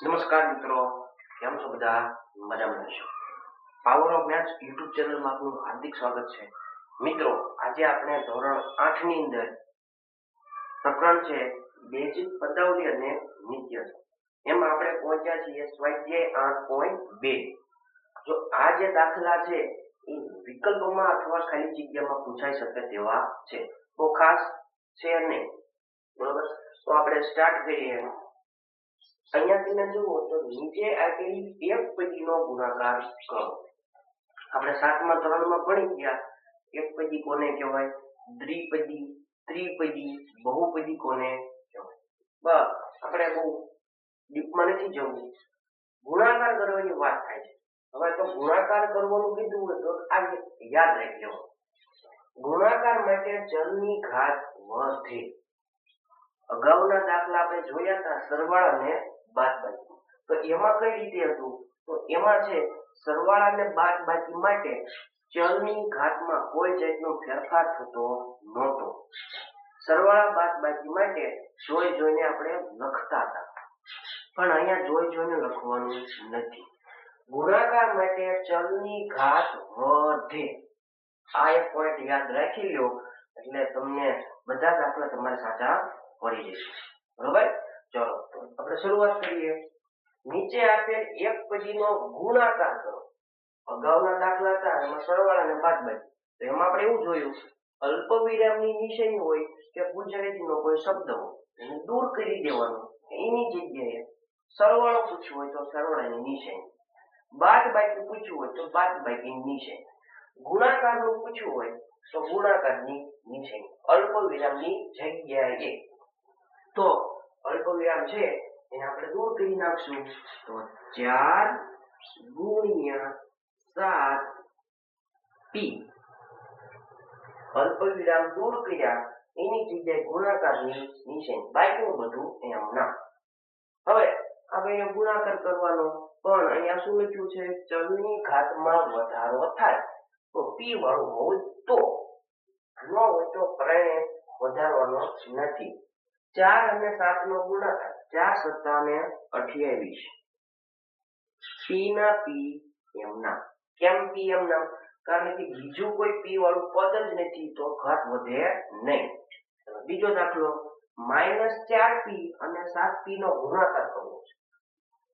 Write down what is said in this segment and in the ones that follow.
નમસ્કાર મિત્રો, કેમ છો બધા? મજામાં છો? પાવર ઓફ મેથ્સ યુટ્યુબ ચેનલમાં આપનું હાર્દિક સ્વાગત છે. મિત્રો, આજે આપણે ધોરણ 8 ની અંદર પ્રકરણ છે બેઝિક પદાવલી અને નિત્યસ. એમાં આપણે પહોંચ્યા છીએ સ્વાધ્યાય 8.2. જો આ જે દાખલા છે એ વિકલ્પોમાં અથવા ખાલી જગ્યામાં પૂછાઈ શકે તેવા છે. તો ખાસ છે નહીં, બરોબર? તો આપણે સ્ટાર્ટ કરીએ. અહીંયા તમે જુઓ તો નીચે આપેલી એક પદીનો ગુણાકાર કરો. આપણે 7મા ધોરણમાં ભણી ગયા એક પદી કોને કહેવાય, દ્વિપદી, ત્રિપદી, બહુપદી કોને કહેવાય. બસ આપણે બહુ ડીપમાં નથી જવું, ગુણાકાર કરવાની વાત થાય છે. હવે તો ગુણાકાર કરવાનું કીધું હોય તો આ યાદ રાખી લેવો. ગુણાકાર માટે ચલની ઘાત વધે. અગાઉના દાખલા આપણે જોયા હતા સરવાળા અને બાદબાકી. તો એમાં કઈ રીતે હતું? તો એમાં છે સરવાળા અને બાદબાકી માટે ચલની ઘાતમાં કોઈ જાતનો ફેરફાર થતો નહોતો. સરવાળા બાદબાકી માટે જોઈને આપણે લખતા હતા, પણ અહીંયા જોઈને લખવાનું નથી. ગુણાકાર માટે ચલની ઘાત વધે. આ એક પોઈન્ટ યાદ રાખી લો એટલે તમને બધા દાખલા તમારે સાચા પડી જશે. બરોબર? ચલો આપણે શરૂઆત કરીએ. નીચે આપેલ એક પદીનો ગુણાકાર કરો. અગાઉના દાખલા હતા એમાં સરવાળા અને બાદબાકી. તો એમાં આપણે એવું જોયું અલ્પ વિરામની નિશાની હોય કે ગુજરાતીનો કોઈ શબ્દ હોય એને દૂર કરી દેવાનો. એની જગ્યાએ સરવાળો પૂછ્યો હોય તો સરવાળાની નિશાની, બાદબાકી પૂછ્યું હોય તો બાદબાકીની નિશાની, ગુણાકારનું પૂછ્યું હોય તો ગુણાકારની નિશાની અલ્પ વિરામની જગ્યાએ. તો અલ્પ વિરામ છે એને આપણે દૂર કરી નાખશું. તો 4 ગુણ્યા 7 પી. અલ્પ વિરામ દૂર કર્યા એની જગ્યાએ ગુણાકારની નિશાની, બાકીનું બધું એમ ના. હવે આપણે ગુણાકાર કરવાનો, પણ અહીંયા શું લખ્યું છે? ચલની ઘાતમાં વધારો થાય તો પી વાળું હોય તો, ન હોય તો પ્રમાણે વધારવાનો નથી. 4 અને 7 નો ગુણાકાર 4 × 7 = 28. પી ના પી એમ ના. કેમ પી એમ ના? કારણ કે બીજું કોઈ પી વાળું પદ જ નથી તો ઘાત વધે નહીં. બીજો દાખલો -4p અને 7p નો ગુણાકાર કરવો છે.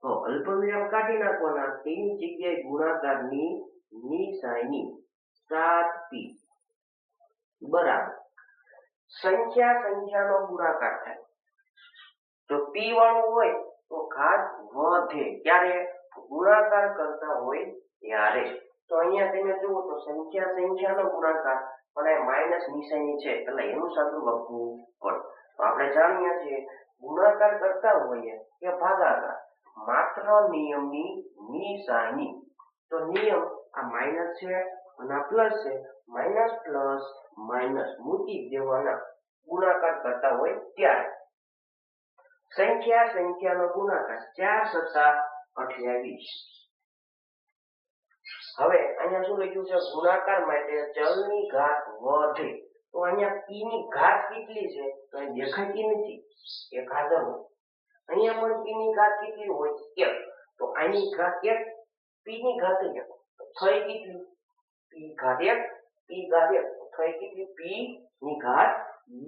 તો અલ્પ વિરામ કાઢી નાખવાના, તેની જગ્યાએ ગુણાકારની નિશાની 7p બરાબર સંખ્યાનો ગુણાકાર થાય. જો p વાળું હોય તો ઘાત વધે. ક્યારે? ગુણાકાર કરતા હોય ત્યારે. તો અહીંયા તમે જુઓ તો સંખ્યાનો ગુણાકાર પણ એ માઈનસ નિશાની છે એટલે એનું સાદું લખવું પડે. તો આપણે જાણીએ છીએ ગુણાકાર કરતા હોઈએ કે ભાગાકાર, માત્ર નિયમની નિશાની. તો નિયમ આ માઈનસ છે અને આ પ્લસ છે, માઈનસ પ્લસ માઈનસ મૂકી દેવાના ગુણાકાર કરતા હોય ત્યારે. સંખ્યાનો ગુણાકાર 4 × 28. હવે અહીંયા શું લખ્યું છે? ગુણાકાર માટે ચલની ઘાત વધે. તો અહીંયા p ની ઘાત કેટલી છે તો અહીં દેખાતી નથી, 1000 હોય. અહીંયા પણ p ની ઘાત કેટલી હોય? 1. તો આની ઘાત 1, p ની ઘાત 1 તો થઈ કેટલી? p ઘાત 1, p ઘાત 1 તો થઈ કેટલી? p ની ઘાત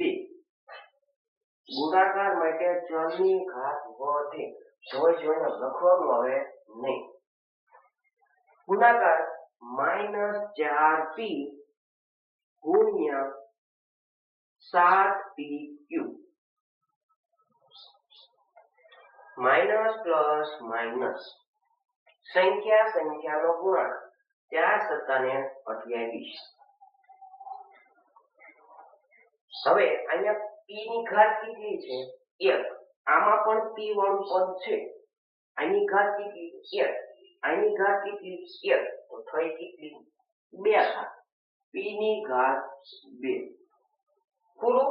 2. ગુણાકાર માટે ચલની ઘાત વધે. જોઈને લખવાનું આવે નહીં. ગુણાકાર -4p ગુણ્યા 7p³ માઈનસ પ્લસ માઈનસ સંખ્યાનો ગુણાકાર 4 × 28. હવે અહીંયા p ની ઘાત કેટલી છે? 1. આમાં પણ p વાળું પદ છે. આની ઘાત કેટલી? 1. આની ઘાત કેટલી? 1. તો થઈ કેટલી? 2 ઘાત. p ની ઘાત 2. પૂરું?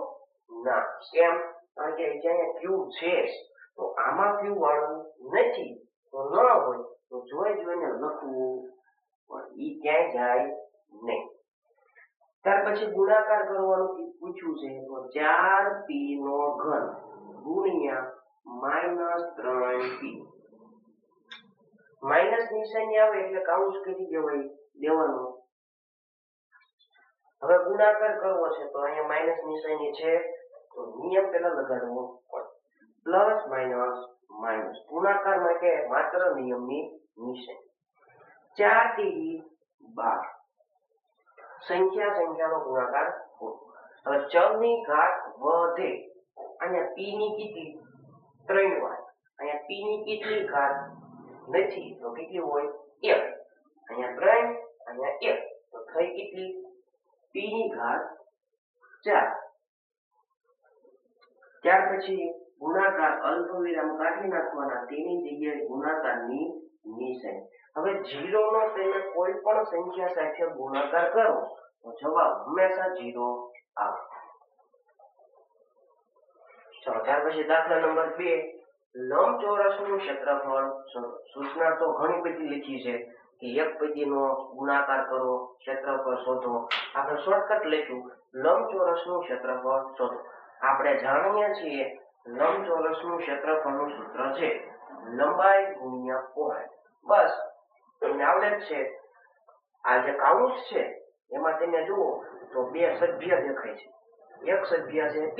ના. કેમ? કારણ કે અહીંયા q છે તો આમાં q વાળું નથી તો ન હોય તો જોઈને લખવું પણ ઈ ક્યાંય જાય નહીં. ત્યાર પછી ગુણાકાર કરવાનું પૂછ્યું છે તો 4p નો ઘન ગુણ્યા -3p. માઇનસ નિશાની આવે એટલે કાઉન્સ કરી દેવાનું. હવે ગુણાકાર કરવો છે તો અહીંયા માઇનસ નિશાની છે તો નિયમ પેલા લગાડવો પડે. પ્લસ માઇનસ માઇનસ ગુણાકાર માટે માત્ર નિયમની નિશાની. 4 તેરી 12 સંખ્યાનો ગુણાકાર હોય. હવે ચલની ઘાત વધે અહીંયા p ની કેટલી 3 વાર. અહીંયા p ની કેટલી ઘાત નથી તો કેટલી હોય 1. અહીંયા 3 અહીંયા 1 તો થઈ કેટલી p ની ઘાત 4. ત્યાર પછી ગુણાકાર અલ્પવિરામ કાઢી નાખવાના તેની જગ્યાએ ગુણાકારની નિશાની. હવે 0 નો તમે કોઈ પણ સંખ્યા સાથે ગુણાકાર કરો તો જવાબ હંમેશા 0 આવે. ચલો ત્યાર પછી દાખલા નંબર 2 લંબચોરસનું ક્ષેત્રફળ શોધો. સૂચના તો ઘણી બધી લખી છે કે એક પદીનો ગુણાકાર કરો ક્ષેત્રફળ શોધો. આપણે શોર્ટકટ લખ્યું લંબચોરસનું ક્ષેત્રફળ શોધો. આપણે જાણીએ છીએ લંબચોરસનું ક્ષેત્રફળનું સૂત્ર છે લંબાઈ ગુણ્યા પહોળાઈ. બસ તમને આવડે જ છે. આ જે કાઉન્સ છે એમાં તમે જુઓ તો બે સભ્ય દેખાય છે. એક સભ્ય છે p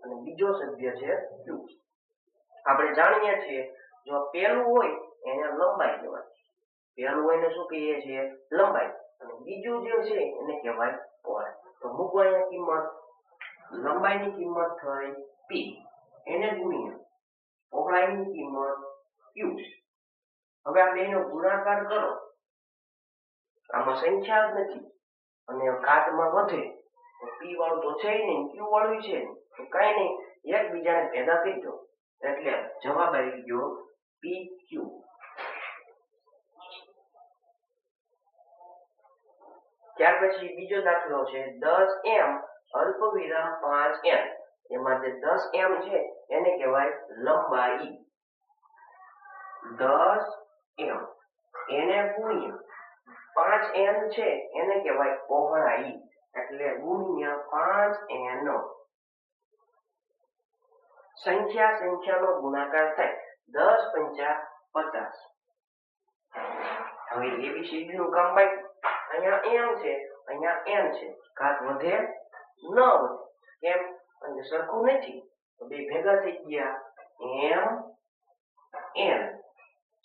અને બીજો સભ્ય છે q. આપણે જાણીએ છીએ જો પેલું હોય એને લંબાઈ કહેવાય. પેલું હોય ને શું કહીએ છીએ લંબાઈ અને બીજું જે છે એને કહેવાય પહોળાઈ. તો મૂકો અહીંયા કિંમત. લંબાઈની કિંમત થઈ p એને ગુણ્યા પહોળાઈની કિંમત q. હવે આ બેનો ગુણાકાર કરો. આમાં સંખ્યા જ નથી અને ઘાતમાં વધે તો p વાળું તો છે નહીં q વાળું છે તો કઈ નહીં એકબીજાને ભેગા કરી દો એટલે જવાબ આવી ગયો pq. ત્યાર પછી બીજો દાખલો છે 10m અલ્પવિરામ 5n. એમાં જે 10m છે એને કહેવાય લંબાઈ. 10m એને ગુણ્યા 5n છે એને કહેવાય પહોળાઈ એટલે ગુણ્યા 5n. સંખ્યાનો ગુણાકાર થાય 10 પંચા 50. હવે ABCD નું કામ બાકી. અહીંયા m છે અહીંયા n છે. ઘાત વધે ન વધે કેમ અને સરખું નથી તો બે ભેગા થઈ ગયા m n.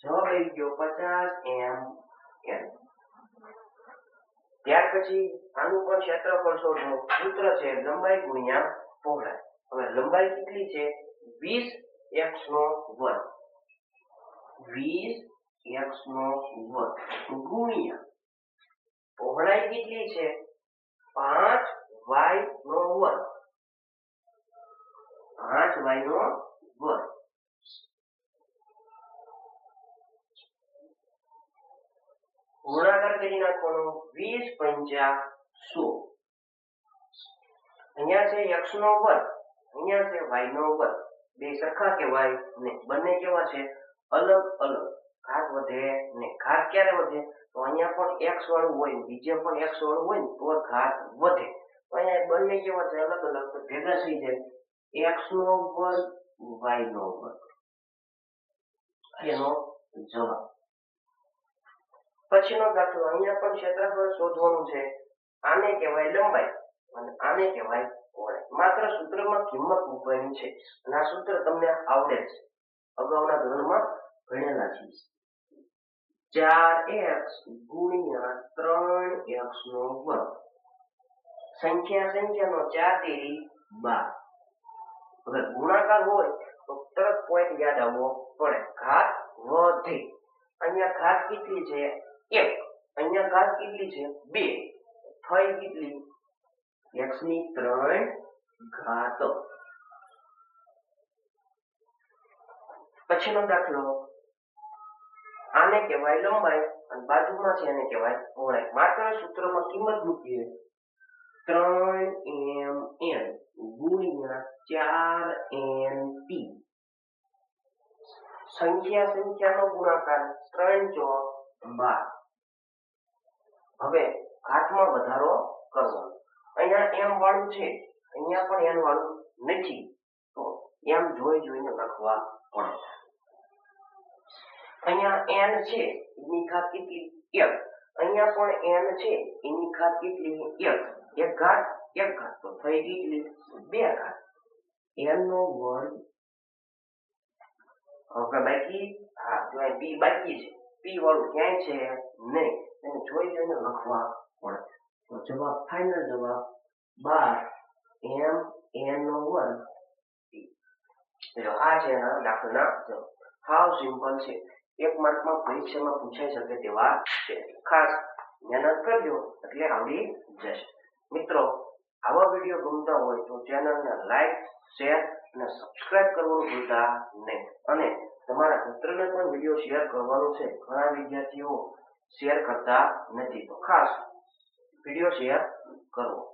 જવાબ આવી ગયો 50 m n. ત્યાર પછી આનું પણ ક્ષેત્રફળ શોધો. સૂત્ર છે લંબાઈ ગુણ્યા પહોળાઈ. હવે લંબાઈ કેટલી છે 20x નો વર્ગ. 20x નો વર્ગ ગુણ્યા પહોળાઈ કેટલી છે 5y નો વર્ગ. 5y નો વર્ગ. ગુણાકાર કરી નાખવાનો 20 પંચા 100. અહીંયા છે x નો વર્ગ અહીંયા છે y નો વર્ગ. બે સરખા કહેવાય ને બંને કેવા છે અલગ અલગ. ઘાત વધે ને ઘાત ક્યારે વધે તો અહીંયા પણ x વાળું હોય બીજે પણ x વાળું હોય તો ઘાત વધે. તો અહીંયા બંને કેવા છે અલગ અલગ તો ભેગા થઈ જાય x નો વર્ગ y નો વર્ગ. એનો જવાબ. પછીનો દાખલો અહીંયા પણ ક્ષેત્રફળ શોધવાનું છે. આને કહેવાય લંબાઈ અને આને કહેવાય પહોળાઈ. માત્ર સૂત્રમાં કિંમત મૂકવાની છે અને આ સૂત્ર તમને આવડે છે અગાઉના ધોરણમાં ભણેલા છીએ. 4x ગુણ્યા 3x નો વર્ગ. સંખ્યાનો 4 તેરી 12. હવે ગુણાકાર હોય તો તરત પોઈન્ટ યાદ આવવો પડે. ઘાત વધે. અહીંયા ઘાત કેટલી છે 1 અહીંયા ઘાત કેટલી છે 2 થઈ કેટલી x ની 3 ઘાત. પછીનો દાખલો આને કહેવાય લંબાઈ અને બાજુમાં છે એને કહેવાય પહોળાઈ. માત્ર સૂત્રમાં કિંમત મૂકીએ 3mn ગુણ્યા 4nt. સંખ્યાનો ગુણાકાર 3 ચોક 12. હવે ઘાતમાં વધારો કરવાનો. અહીંયા m વાળું છે અહીંયા પણ n વાળું નથી તો m જોઈને લખવા પડે. અહીંયા n છે એની ઘાત કેટલી 1, અહીંયા પણ n છે એની ઘાત કેટલી 1, એક ઘાત તો થઈ કેટલી 2 ઘાત n નો વર્ગ. હવે બાકી હા જો અહીં p બાકી છે, p વાળું ક્યાંય છે નહીં, એને જોઈ જોઈને લખવા પડે. તો જવાબ ફાઇનલ જવાબ 12 m n નો વર્ગ p. જો આ છે એના દાખલાના જવાબ. હાવ સિમ્પલ છે, એક માર્કમાં પરીક્ષામાં પૂછાઈ શકે તેવા છે. ખાસ મહેનત કરજો એટલે આવડી જશે. મિત્રો આવા વિડીયો ગમતા હોય તો ચેનલને લાઈક, શેર અને સબસ્ક્રાઇબ કરવાનું ભૂલતા નહીં. અને તમારા મિત્રને પણ વિડીયો શેર કરવાનો છે. ઘણા વિદ્યાર્થીઓ શેર કરતા નથી, તો ખાસ વિડીયો શેર કરવો.